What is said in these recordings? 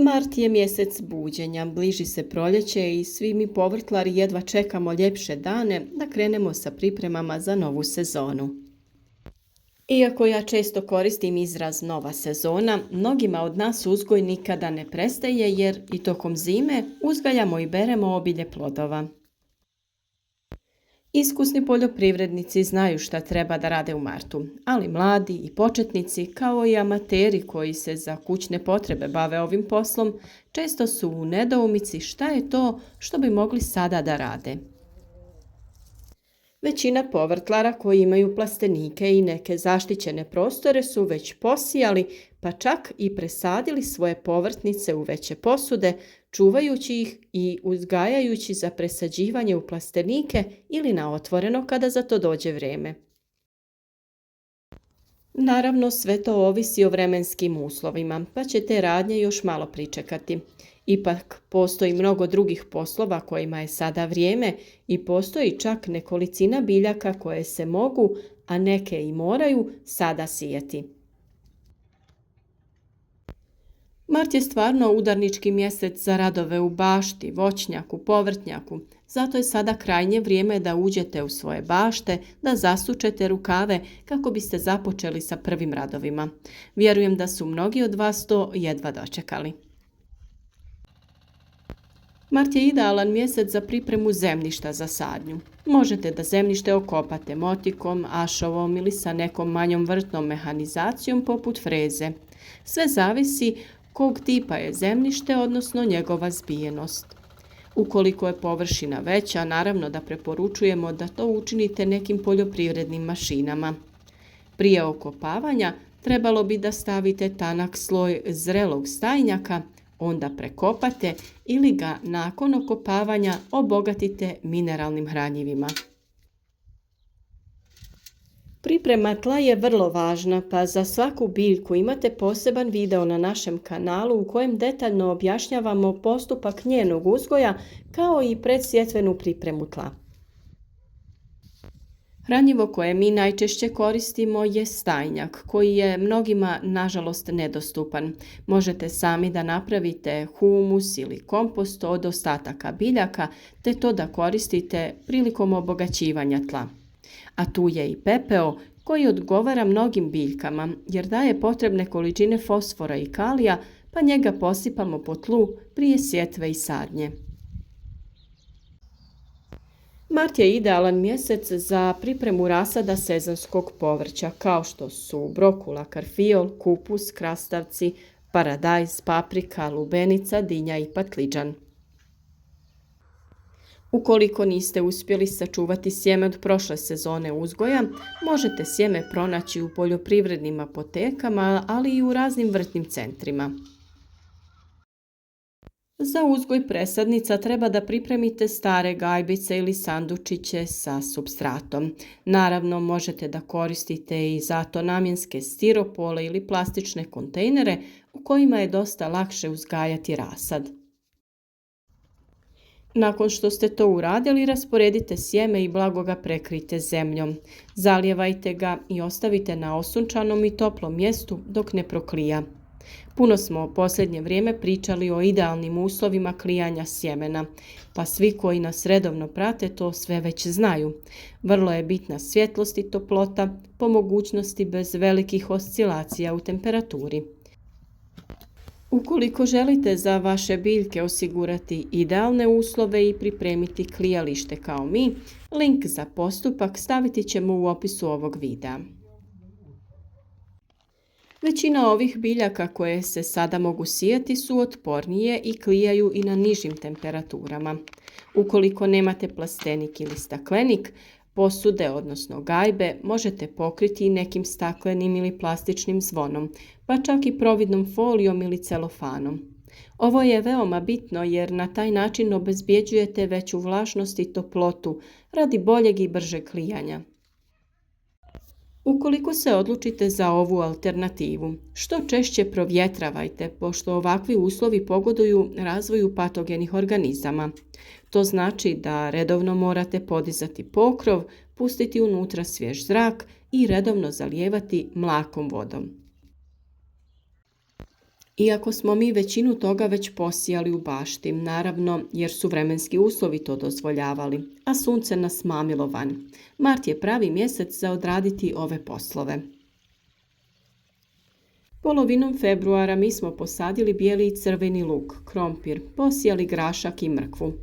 Mart je mjesec buđenja, bliži se proljeće i svi mi povrtlari jedva čekamo ljepše dane da krenemo sa pripremama za novu sezonu. Iako ja često koristim izraz nova sezona, mnogima od nas uzgoj nikada ne prestaje jer i tokom zime uzgajamo i beremo obilje plodova. Iskusni poljoprivrednici znaju šta treba da rade u martu, ali mladi i početnici, kao i amateri koji se za kućne potrebe bave ovim poslom, često su u nedoumici šta je to što bi mogli sada da rade. Većina povrtlara koji imaju plastenike i neke zaštićene prostore su već posijali, pa čak i presadili svoje povrtnice u veće posude, čuvajući ih i uzgajajući za presađivanje u plastenike ili na otvoreno kada za to dođe vrijeme. Naravno, sve to ovisi o vremenskim uslovima, pa će te radnje još malo pričekati. Ipak postoji mnogo drugih poslova kojima je sada vrijeme i postoji čak nekolicina biljaka koje se mogu, a neke i moraju, sada sijati. Mart je stvarno udarnički mjesec za radove u bašti, voćnjaku, povrtnjaku. Zato je sada krajnje vrijeme da uđete u svoje bašte, da zasučete rukave kako biste započeli sa prvim radovima. Vjerujem da su mnogi od vas to jedva dočekali. Mart je idealan mjesec za pripremu zemljišta za sadnju. Možete da zemljište okopate motikom, ašovom ili sa nekom manjom vrtnom mehanizacijom poput freze. Sve zavisi kog tipa je zemljište, odnosno njegova zbijenost. Ukoliko je površina veća, naravno da preporučujemo da to učinite nekim poljoprivrednim mašinama. Prije okopavanja trebalo bi da stavite tanak sloj zrelog stajnjaka, onda prekopate ili ga nakon okopavanja obogatite mineralnim hranjivima. Priprema tla je vrlo važna, pa za svaku biljku imate poseban video na našem kanalu u kojem detaljno objašnjavamo postupak njenog uzgoja kao i predsjetvenu pripremu tla. Hranjivo koje mi najčešće koristimo je stajnjak, koji je mnogima nažalost nedostupan. Možete sami da napravite humus ili kompost od ostataka biljaka, te to da koristite prilikom obogaćivanja tla. A tu je i pepeo koji odgovara mnogim biljkama jer daje potrebne količine fosfora i kalija, pa njega posipamo po tlu prije sjetve i sadnje. Mart je idealan mjesec za pripremu rasada sezonskog povrća kao što su brokula, karfiol, kupus, krastavci, paradajz, paprika, lubenica, dinja i patliđan. Ukoliko niste uspjeli sačuvati sjeme od prošle sezone uzgoja, možete sjeme pronaći u poljoprivrednim apotekama, ali i u raznim vrtnim centrima. Za uzgoj presadnica treba da pripremite stare gajbice ili sandučiće sa supstratom. Naravno, možete da koristite i za to namjenske stiropole ili plastične kontejnere u kojima je dosta lakše uzgajati rasad. Nakon što ste to uradili, rasporedite sjeme i blago ga prekrijte zemljom. Zalijevajte ga i ostavite na osunčanom i toplom mjestu dok ne proklija. Puno smo u posljednje vrijeme pričali o idealnim uslovima klijanja sjemena, pa svi koji nas redovno prate to sve već znaju. Vrlo je bitna svjetlost i toplota, po mogućnosti bez velikih oscilacija u temperaturi. Ukoliko želite za vaše biljke osigurati idealne uslove i pripremiti klijalište kao mi, link za postupak staviti ćemo u opisu ovog videa. Većina ovih biljaka koje se sada mogu sijati su otpornije i klijaju i na nižim temperaturama. Ukoliko nemate plastenik ili staklenik, posude, odnosno gajbe, možete pokriti nekim staklenim ili plastičnim zvonom, pa čak i providnom folijom ili celofanom. Ovo je veoma bitno jer na taj način obezbjeđujete veću vlažnost i toplotu radi boljeg i bržeg klijanja. Ukoliko se odlučite za ovu alternativu, što češće provjetravajte, pošto ovakvi uslovi pogoduju razvoju patogenih organizama. To znači da redovno morate podizati pokrov, pustiti unutra svjež zrak i redovno zalijevati mlakom vodom. Iako smo mi većinu toga već posijali u bašti, naravno jer su vremenski uslovi to dozvoljavali, a sunce nas mamilo van. Mart je pravi mjesec za odraditi ove poslove. Polovinom februara mi smo posadili bijeli i crveni luk, krompir, posijali grašak i mrkvu.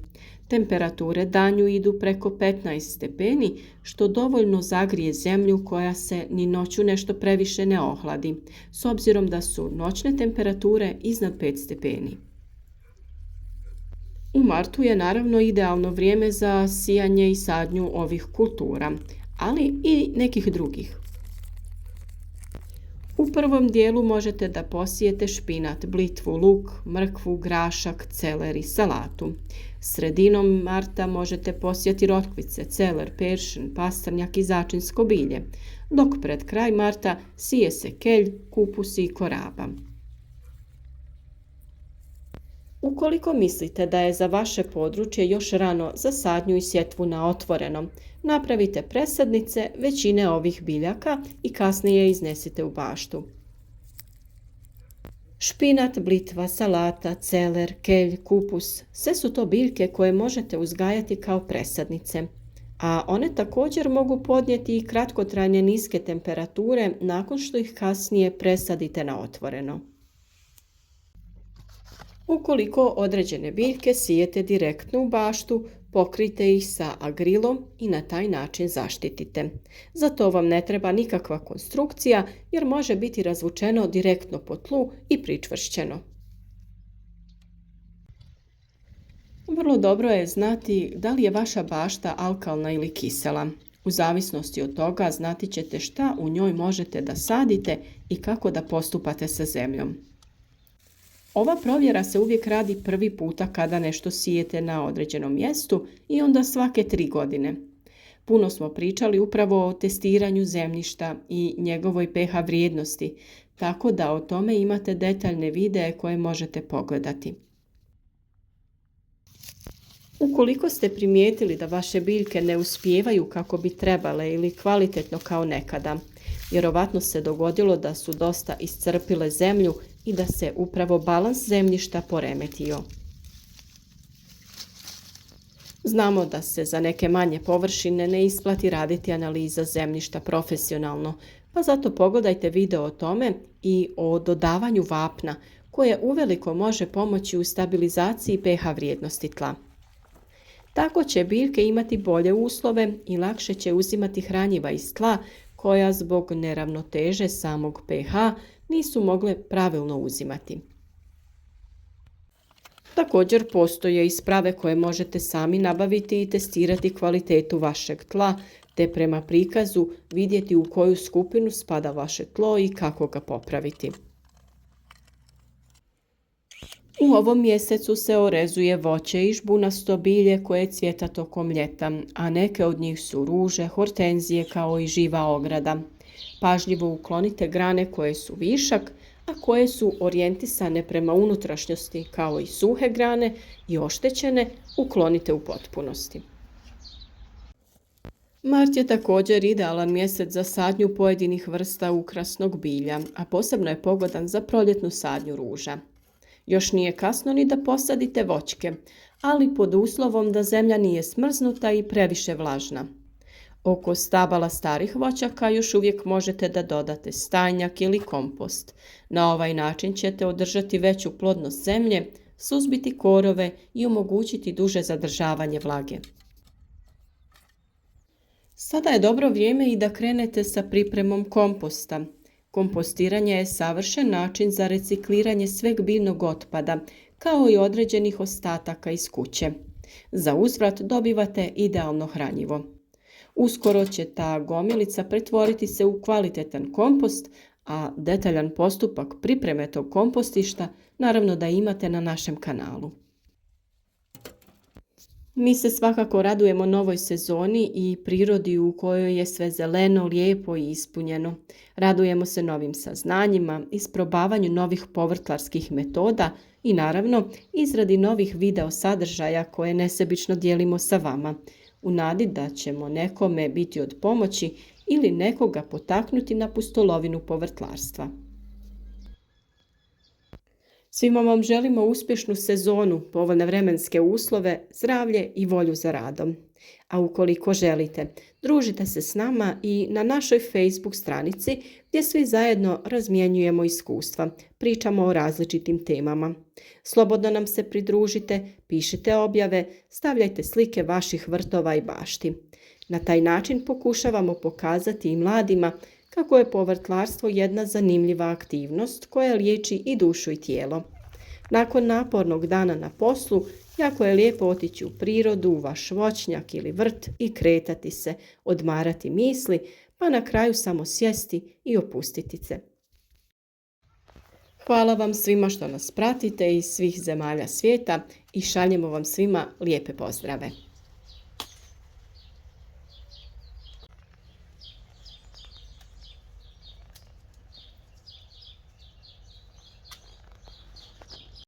Temperature danju idu preko 15 stepeni, što dovoljno zagrije zemlju koja se ni noću nešto previše ne ohladi, s obzirom da su noćne temperature iznad 5 stepeni. U martu je naravno idealno vrijeme za sijanje i sadnju ovih kultura, ali i nekih drugih. U prvom dijelu možete da posijete špinat, blitvu, luk, mrkvu, grašak, celer i salatu. Sredinom marta možete posijati rotkvice, celer, peršin, pastrnjak i začinsko bilje, dok pred kraj marta sije se kelj, kupus i koraba. Ukoliko mislite da je za vaše područje još rano za sadnju i sjetvu na otvorenom, napravite presadnice većine ovih biljaka i kasnije iznesite u baštu. Špinat, blitva, salata, celer, kelj, kupus, sve su to biljke koje možete uzgajati kao presadnice, a one također mogu podnijeti i kratkotrajne niske temperature nakon što ih kasnije presadite na otvoreno. Ukoliko određene biljke sijete direktno u baštu, pokrijte ih sa agrilom i na taj način zaštitite. Za to vam ne treba nikakva konstrukcija jer može biti razvučeno direktno po tlu i pričvršćeno. Vrlo dobro je znati da li je vaša bašta alkalna ili kisela. U zavisnosti od toga znati ćete šta u njoj možete da sadite i kako da postupate sa zemljom. Ova provjera se uvijek radi prvi puta kada nešto sijete na određenom mjestu i onda svake 3 godine. Puno smo pričali upravo o testiranju zemljišta i njegovoj pH vrijednosti, tako da o tome imate detaljne videe koje možete pogledati. Ukoliko ste primijetili da vaše biljke ne uspijevaju kako bi trebale ili kvalitetno kao nekada, vjerovatno se dogodilo da su dosta iscrpile zemlju i da se upravo balans zemljišta poremetio. Znamo da se za neke manje površine ne isplati raditi analiza zemljišta profesionalno, pa zato pogledajte video o tome i o dodavanju vapna, koje uveliko može pomoći u stabilizaciji pH vrijednosti tla. Tako će biljke imati bolje uslove i lakše će uzimati hranjiva iz tla koja zbog neravnoteže samog pH nisu mogle pravilno uzimati. Također postoje i sprave koje možete sami nabaviti i testirati kvalitetu vašeg tla, te prema prikazu vidjeti u koju skupinu spada vaše tlo i kako ga popraviti. U ovom mjesecu se orezuje voće i žbunasto bilje koje cvjeta tokom ljeta, a neke od njih su ruže, hortenzije kao i živa ograda. Pažljivo uklonite grane koje su višak, a koje su orijentisane prema unutrašnjosti kao i suhe grane i oštećene uklonite u potpunosti. Mart je također idealan mjesec za sadnju pojedinih vrsta ukrasnog bilja, a posebno je pogodan za proljetnu sadnju ruža. Još nije kasno ni da posadite voćke, ali pod uslovom da zemlja nije smrznuta i previše vlažna. Oko stabala starih voćaka još uvijek možete da dodate stajnjak ili kompost. Na ovaj način ćete održati veću plodnost zemlje, suzbiti korove i omogućiti duže zadržavanje vlage. Sada je dobro vrijeme i da krenete sa pripremom komposta. Kompostiranje je savršen način za recikliranje sveg biljnog otpada, kao i određenih ostataka iz kuće. Za uzvrat dobivate idealno hranjivo. Uskoro će ta gomilica pretvoriti se u kvalitetan kompost, a detaljan postupak pripreme tog kompostišta naravno da imate na našem kanalu. Mi se svakako radujemo novoj sezoni i prirodi u kojoj je sve zeleno, lijepo i ispunjeno. Radujemo se novim saznanjima, isprobavanju novih povrtlarskih metoda i naravno izradi novih video sadržaja koje nesebično dijelimo sa vama, u nadi da ćemo nekome biti od pomoći ili nekoga potaknuti na pustolovinu povrtlarstva. Svima vam želimo uspješnu sezonu, povoljne vremenske uslove, zdravlje i volju za radom. A ukoliko želite, družite se s nama i na našoj Facebook stranici gdje svi zajedno razmjenjujemo iskustva, pričamo o različitim temama. Slobodno nam se pridružite, pišite objave, stavljajte slike vaših vrtova i bašti. Na taj način pokušavamo pokazati i mladima kako je povrtlarstvo jedna zanimljiva aktivnost koja liječi i dušu i tijelo. Nakon napornog dana na poslu, jako je lijepo otići u prirodu, u vaš voćnjak ili vrt i kretati se, odmarati misli, pa na kraju samo sjesti i opustiti se. Hvala vam svima što nas pratite iz svih zemalja svijeta i šaljemo vam svima lijepe pozdrave.